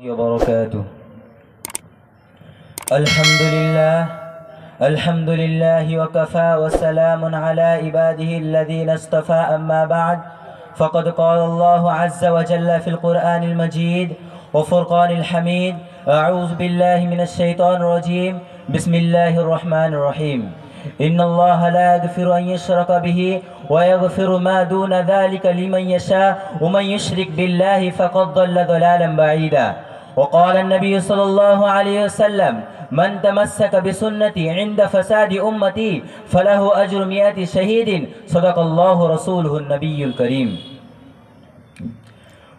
وبركاته. الحمد لله وكفى وسلام على عباده الذين اصطفى. أما بعد، فقد قال الله عز وجل في القرآن المجيد وفرقان الحميد: أعوذ بالله من الشيطان الرجيم، بسم الله الرحمن الرحيم. إن الله لا يغفر أن يشرك به ويغفر ما دون ذلك لمن يشاء ومن يشرك بالله فقد ضل ضلالا بعيدا. وقال النبي صلى الله عليه وسلم: من تمسك بسنتي عند فساد أمتي فله أجر 100 شهيد. صدق الله رسوله النبي الكريم.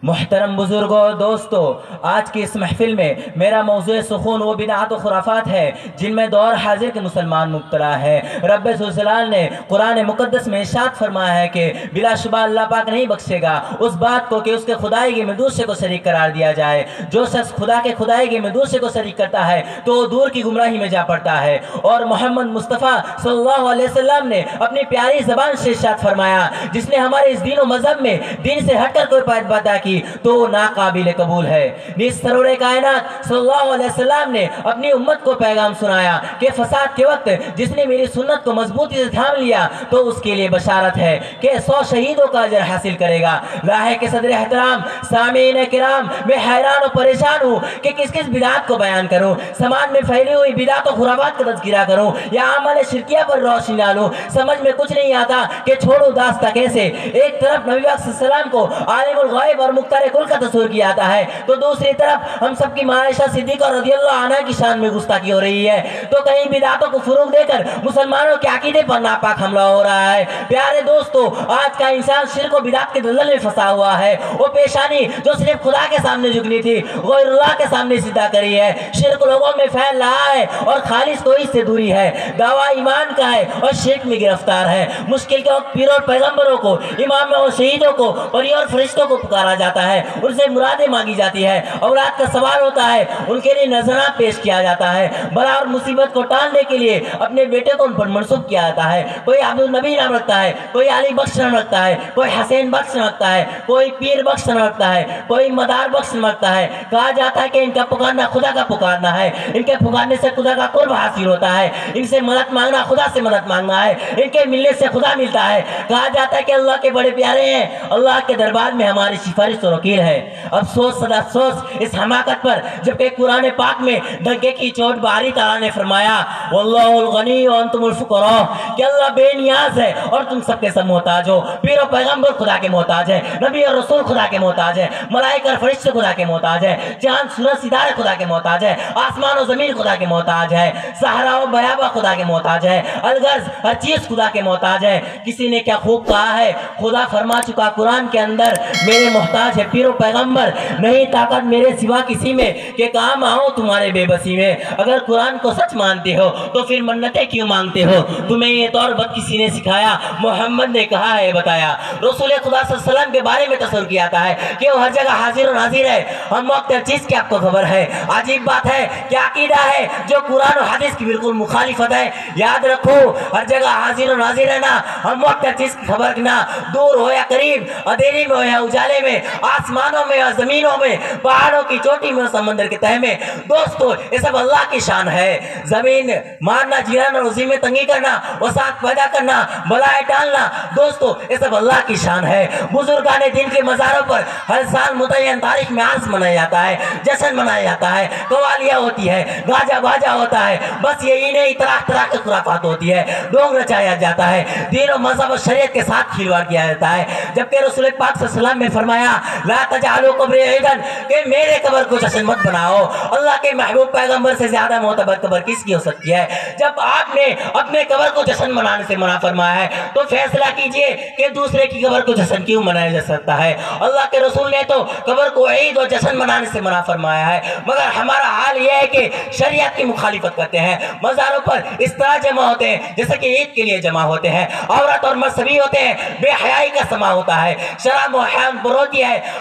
محترم بزرگوں اور دوستو، آج کی اس محفل میں میرا موضوع سخون وہ بدعات و خرافات ہے جن میں دور حاضر کے مسلمان مبتلا ہے. رب ذوالجلال نے قرآن مقدس میں ارشاد فرمایا ہے کہ بلا شبہ اللہ پاک نہیں بخشے گا اس بات کو کہ اس کے خدائیگی میں دوسرے کو شریک قرار دیا جائے. جو شخص خدا کے خدائیگی میں دوسرے کو شریک کرتا ہے تو وہ دور کی گمراہی میں جا پڑتا ہے. اور محمد مصطفیٰ صلی اللہ علیہ وسلم نے اپنی پیاری زبان سے ارشاد فرمایا: جس نے ہمارے اس دین و مذہب میں دین سے ہٹ کر کوئی بات ادا کی تو ناقابل قبول ہے. نیز سرور کائنات صلی اللہ علیہ وسلم نے اپنی امت کو پیغام سنایا کہ فساد کے وقت جس نے میری سنت کو مضبوطی سے تھام لیا تو اس کے لیے بشارت ہے کہ 100 شہیدوں کا اجر حاصل کرے گا. لاحق صدر احترام، سامعین کرام، میں حیران و پریشان ہوں کہ کس کس بدعات کو بیان کروں، سماج میں پھیلی ہوئی بدعات و خرافات کا تذکرہ کروں یا عمل شرکیہ پر روشنی ڈالوں. سمجھ میں کچھ نہیں آتا کہ چھوڑوں داستہ کیسے. ایک طرف نبی پاک صلی اللہ علیہ وسلم کو عالم الغیب اور مختار کل کا تصور کیا جاتا ہے تو دوسری طرف ہم سب کی ماں عائشہ صدیقہ رضی اللہ عنہ کی شان میں گستاخی ہو رہی ہے. تو کہیں بدعاتوں کو فروغ دے کر مسلمانوں کے عقیدے پر ناپاک حملہ ہو رہا ہے. پیارے دوستو، آج کا انسان شرک و بدعات کے دلدل میں پھنسا ہوا ہے. وہ پیشانی جو صرف خدا کے سامنے جھکنی تھی غیر اللہ کے سامنے سیدھا کری ہے. شرک لوگوں میں پھیل رہا ہے اور خالص توحید سے دوری ہے. دعویٰ ایمان کا ہے اور شرک میں گرفتار ہے. مشکل کے وقت پیروں اور پیغمبروں کو، اماموں اور شہیدوں کو، پریوں اور فرشتوں کو پکارا جاتا ہے، ان سے مرادیں مانگی جاتی ہے. اولاد کا سوال ہوتا ہے، ان کے لیے نذرانہ پیش کیا جاتا ہے. بلا اور مصیبت کو ٹالنے کے لیے اپنے بیٹے کو ان پر منسوب کیا جاتا ہے. کوئی عبد النبی نام رکھتا ہے، کوئی علی بخش نام رکھتا ہے، کوئی حسین بخش نام رکھتا ہے، کوئی پیر بخش نام رکھتا ہے، کوئی مدار بخش نام رکھتا ہے. کہا جاتا ہے کہ ان کا پکارنا خدا کا پکارنا ہے، ان کے پکارنے سے خدا کا قرب حاصل ہوتا ہے، ان سے مدد مانگنا خدا سے مدد مانگنا ہے، ان کے ملنے سے خدا ملتا ہے. کہا جاتا ہے کہ اللہ کے بڑے پیارے ہیں، اللہ کے دربار میں ہماری سفارش و وکیل ہے. افسوس صدا افسوس اس حماقت پر جبکہ قرآن پاک میں دھگے کی چوٹ باری تعالیٰ نے فرمایا: واللہ الغنی وانتم الفقراء، کہ اللہ بے نیاز ہے اور تم سب کے سب محتاج ہو. پیر و پیغمبر خدا کے محتاج ہے، نبی اور رسول خدا کے محتاج ہے، ملائکہ اور فرشتے خدا کے محتاج ہے، چاند سورج ستارے خدا کے محتاج ہے، آسمان و زمین خدا کے محتاج ہے، صحرا و بیابا خدا کے محتاج ہے، الغرض ہر چیز خدا کے محتاج ہے. کسی نے کیا خوب کہا ہے، خدا فرما چکا قرآن کے اندر: میرے محتاج ہے پیر و پیغمبر، نہیں طاقت میرے سوا کسی میں کہ کام آؤں تمہارے بے بسی میں. اگر قرآن کو سچ مانتے ہو تو پھر منتیں کیوں مانگتے ہو؟ تمہیں یہ طور بد کسی نے سکھایا؟ محمد نے کہا ہے، بتایا. رسول خدا صلی اللہ علیہ وسلم کے بارے میں تصور کیا جاتا ہے کہ وہ ہر جگہ حاضر و ناظر ہے. ہم وقت ہر چیز کی آپ کو خبر ہے. عجیب بات ہے کہ عقیدہ ہے جو قرآن و حدیث کی بالکل مخالفت ہے. یاد رکھو، ہر جگہ حاضر و ناظر ہے نا. ہم وقت ہر چیز کی خبر نہ، دور ہو یا قریب، اندھیرے میں ہو یا اجالے میں، آسمانوں میں یا زمینوں میں، پہاڑوں کی چوٹی میں، سمندر کے تہہ میں. دوستو، یہ سب اللہ کی شان ہے. زمین مارنا، جیرانا، روزی میں تنگی کرنا، وسعت پیدا کرنا، بلائے ٹالنا، دوستو یہ سب اللہ کی شان ہے. بزرگان دین کے مزاروں پر ہر سال متعین تاریخ میں عرس منایا جاتا ہے، جشن منایا جاتا ہے، قوالیاں ہوتی ہے، گاجا باجا ہوتا ہے. بس یہی نہیں، طرح طرح کی خرافات ہوتی ہے، ڈونگ رچایا جاتا ہے، دین و مذہب و شریعت کے ساتھ کھلواڑ کیا جاتا ہے. جبکہ رسول پاک صلی اللہ علیہ وسلم نے فرمایا: لا تجعلوا قبری عیدن، کہ میرے قبر کو جشن مت بناؤ. اللہ کے محبوب پیغمبر سے زیادہ معتبر قبر کس کی ہو سکتی ہے؟ جب آپ نے اپنے قبر کو جشن منانے سے منع فرمایا ہے تو فیصلہ کیجئے کہ دوسرے کی قبر کو جشن کیوں منایا جا سکتا ہے؟ اللہ کے رسول نے تو قبر کو عید اور جشن منانے سے منع فرمایا ہے، مگر ہمارا حال یہ ہے کہ شریعت کی مخالفت کرتے ہیں. مزاروں پر اس طرح جمع ہوتے ہیں جیسے کہ عید کے لیے جمع ہوتے ہیں. عورت اور مرد سبھی ہوتے ہیں، بے حیائی کا سما ہوتا ہے، شراب و حرام پر ہوتی ہے،